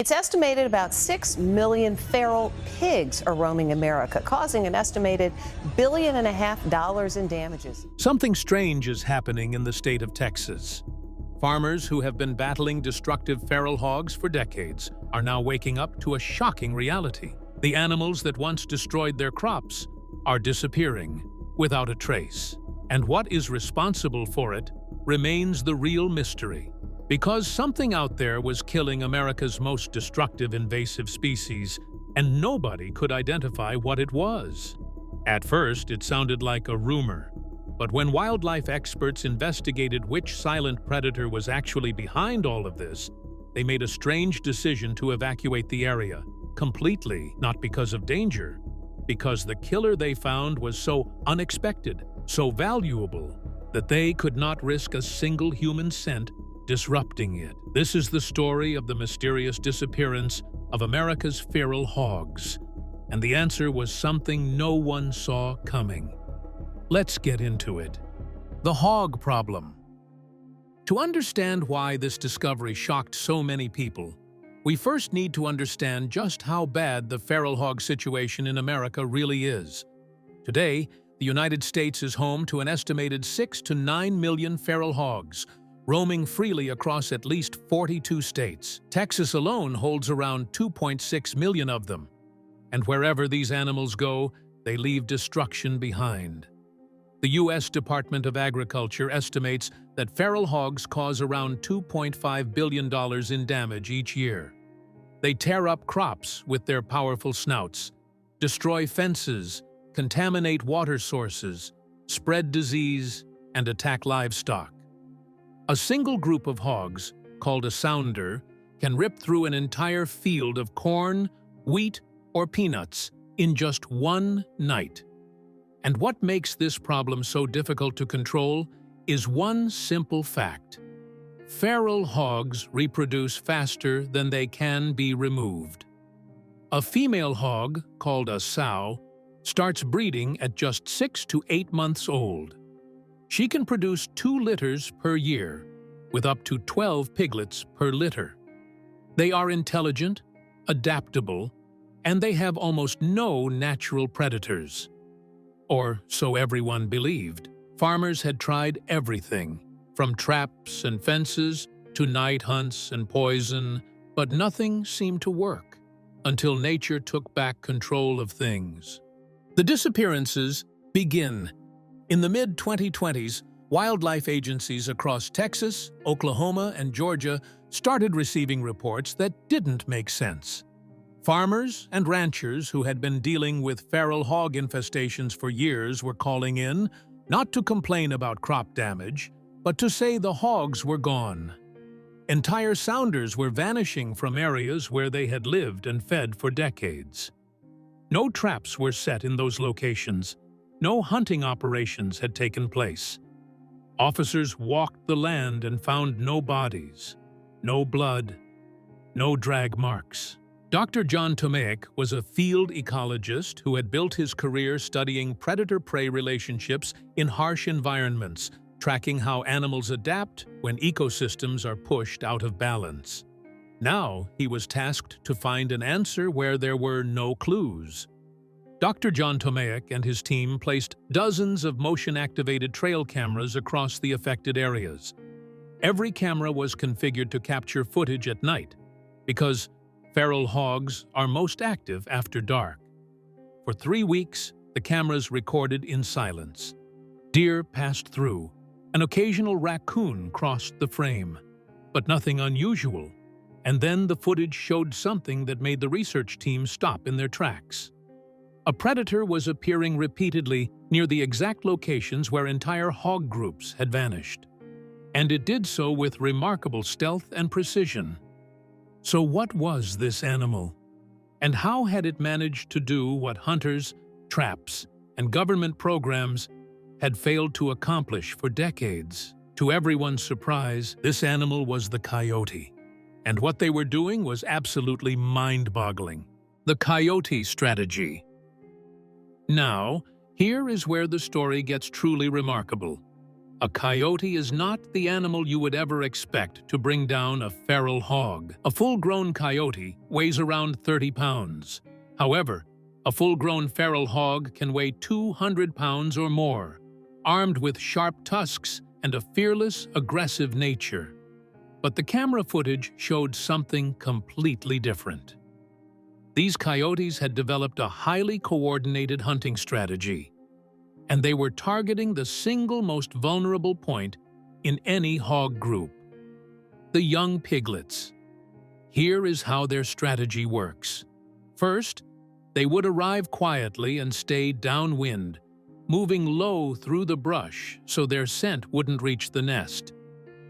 It's estimated about 6 million feral pigs are roaming America, causing an estimated $1.5 billion in damages. Something strange is happening in the state of Texas. Farmers who have been battling destructive feral hogs for decades are now waking up to a shocking reality. The animals that once destroyed their crops are disappearing without a trace. And what is responsible for it remains the real mystery. Because something out there was killing America's most destructive invasive species, and nobody could identify what it was. At first, it sounded like a rumor, but when wildlife experts investigated which silent predator was actually behind all of this, they made a strange decision to evacuate the area, completely, not because of danger, because the killer they found was so unexpected, so valuable, that they could not risk a single human scent disrupting it. This is the story of the mysterious disappearance of America's feral hogs, and the answer was something no one saw coming. Let's get into it. The hog problem. To understand why this discovery shocked so many people, we first need to understand just how bad the feral hog situation in America really is. Today, the United States is home to an estimated 6 to 9 million feral hogs, roaming freely across at least 42 states. Texas alone holds around 2.6 million of them. And wherever these animals go, they leave destruction behind. The U.S. Department of Agriculture estimates that feral hogs cause around $2.5 billion in damage each year. They tear up crops with their powerful snouts, destroy fences, contaminate water sources, spread disease, and attack livestock. A single group of hogs, called a sounder, can rip through an entire field of corn, wheat, or peanuts in just one night. And what makes this problem so difficult to control is one simple fact. Feral hogs reproduce faster than they can be removed. A female hog, called a sow, starts breeding at just 6 to 8 months old. She can produce 2 litters per year, with up to 12 piglets per litter. They are intelligent, adaptable, and they have almost no natural predators. Or so everyone believed. Farmers had tried everything, from traps and fences to night hunts and poison, but nothing seemed to work until nature took back control of things. The disappearances begin. In the mid-2020s, wildlife agencies across Texas, Oklahoma, and Georgia started receiving reports that didn't make sense. Farmers and ranchers who had been dealing with feral hog infestations for years were calling in, not to complain about crop damage, but to say the hogs were gone. Entire sounders were vanishing from areas where they had lived and fed for decades. No traps were set in those locations. No hunting operations had taken place. Officers walked the land and found no bodies, no blood, no drag marks. Dr. John Tomaic was a field ecologist who had built his career studying predator-prey relationships in harsh environments, tracking how animals adapt when ecosystems are pushed out of balance. Now he was tasked to find an answer where there were no clues. Dr. John Tomaic and his team placed dozens of motion-activated trail cameras across the affected areas. Every camera was configured to capture footage at night, because feral hogs are most active after dark. For 3 weeks, the cameras recorded in silence. Deer passed through. An occasional raccoon crossed the frame, but nothing unusual. And then the footage showed something that made the research team stop in their tracks. A predator was appearing repeatedly near the exact locations where entire hog groups had vanished. And it did so with remarkable stealth and precision. So what was this animal? And how had it managed to do what hunters, traps, and government programs had failed to accomplish for decades? To everyone's surprise, this animal was the coyote. And what they were doing was absolutely mind-boggling. The coyote strategy. Now, here is where the story gets truly remarkable. A coyote is not the animal you would ever expect to bring down a feral hog. A full-grown coyote weighs around 30 pounds. However, a full-grown feral hog can weigh 200 pounds or more, armed with sharp tusks and a fearless, aggressive nature. But the camera footage showed something completely different. These coyotes had developed a highly coordinated hunting strategy, and they were targeting the single most vulnerable point in any hog group: the young piglets. Here is how their strategy works. First, they would arrive quietly and stay downwind, moving low through the brush so their scent wouldn't reach the nest.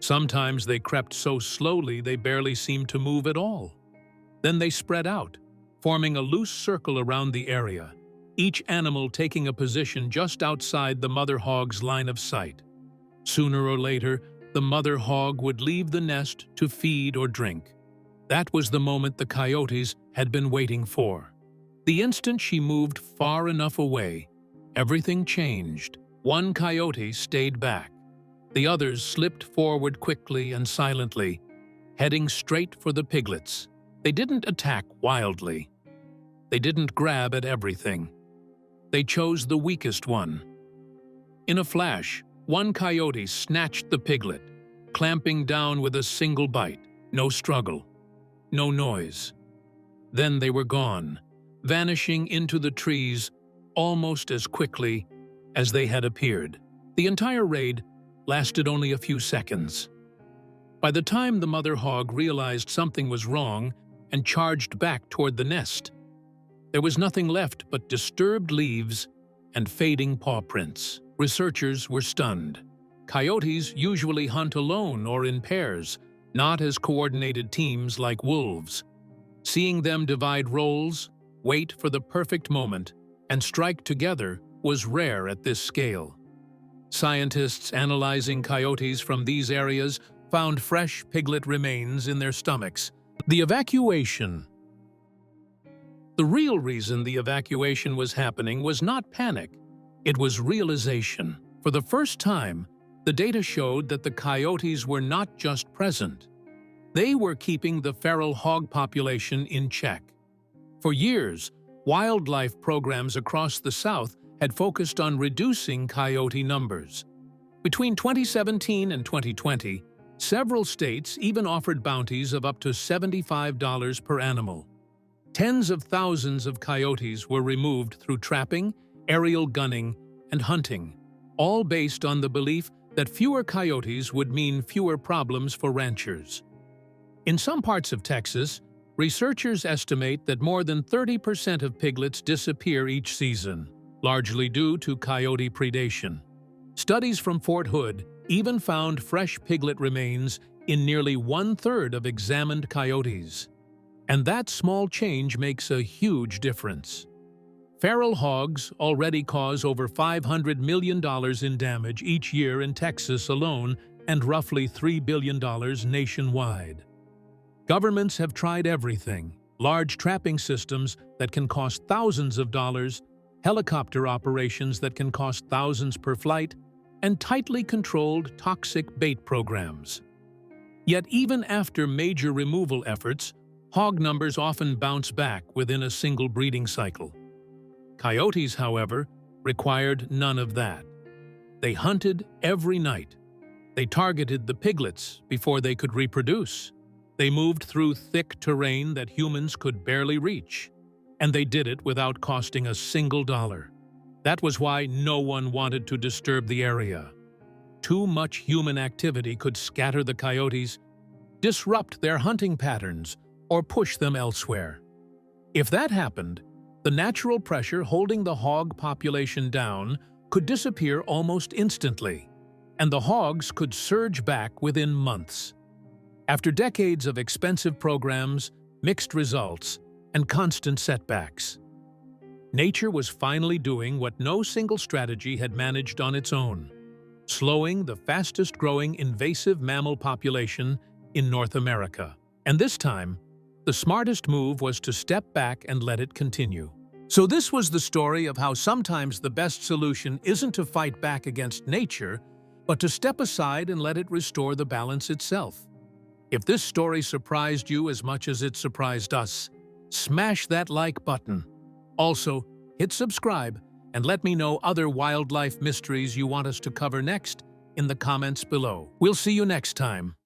Sometimes they crept so slowly they barely seemed to move at all. Then they spread out, forming a loose circle around the area, each animal taking a position just outside the mother hog's line of sight. Sooner or later, the mother hog would leave the nest to feed or drink. That was the moment the coyotes had been waiting for. The instant she moved far enough away, everything changed. One coyote stayed back. The others slipped forward quickly and silently, heading straight for the piglets. They didn't attack wildly. They didn't grab at everything. They chose the weakest one. In a flash, one coyote snatched the piglet, clamping down with a single bite. No struggle, no noise. Then they were gone, vanishing into the trees almost as quickly as they had appeared. The entire raid lasted only a few seconds. By the time the mother hog realized something was wrong and charged back toward the nest, there was nothing left but disturbed leaves and fading paw prints. Researchers were stunned. Coyotes usually hunt alone or in pairs, not as coordinated teams like wolves. Seeing them divide roles, wait for the perfect moment, and strike together was rare at this scale. Scientists analyzing coyotes from these areas found fresh piglet remains in their stomachs. The evacuation. The real reason the evacuation was happening was not panic. It was realization. For the first time, the data showed that the coyotes were not just present. They were keeping the feral hog population in check. For years, wildlife programs across the South had focused on reducing coyote numbers. Between 2017 and 2020, several states even offered bounties of up to $75 per animal. Tens of thousands of coyotes were removed through trapping, aerial gunning, and hunting, all based on the belief that fewer coyotes would mean fewer problems for ranchers. In some parts of Texas, researchers estimate that more than 30% of piglets disappear each season, largely due to coyote predation. Studies from Fort Hood even found fresh piglet remains in nearly 1/3 of examined coyotes. And that small change makes a huge difference. Feral hogs already cause over $500 million in damage each year in Texas alone and roughly $3 billion nationwide. Governments have tried everything: large trapping systems that can cost thousands of dollars, helicopter operations that can cost thousands per flight, and tightly controlled toxic bait programs. Yet even after major removal efforts, hog numbers often bounce back within a single breeding cycle. Coyotes, however, required none of that. They hunted every night. They targeted the piglets before they could reproduce. They moved through thick terrain that humans could barely reach. And they did it without costing a single dollar. That was why no one wanted to disturb the area. Too much human activity could scatter the coyotes, disrupt their hunting patterns, or push them elsewhere. If that happened, the natural pressure holding the hog population down could disappear almost instantly, and the hogs could surge back within months. After decades of expensive programs, mixed results, and constant setbacks, nature was finally doing what no single strategy had managed on its own: slowing the fastest-growing invasive mammal population in North America. And this time, the smartest move was to step back and let it continue. So this was the story of how sometimes the best solution isn't to fight back against nature, but to step aside and let it restore the balance itself. If this story surprised you as much as it surprised us, smash that like button. Also, hit subscribe and let me know other wildlife mysteries you want us to cover next in the comments below. We'll see you next time.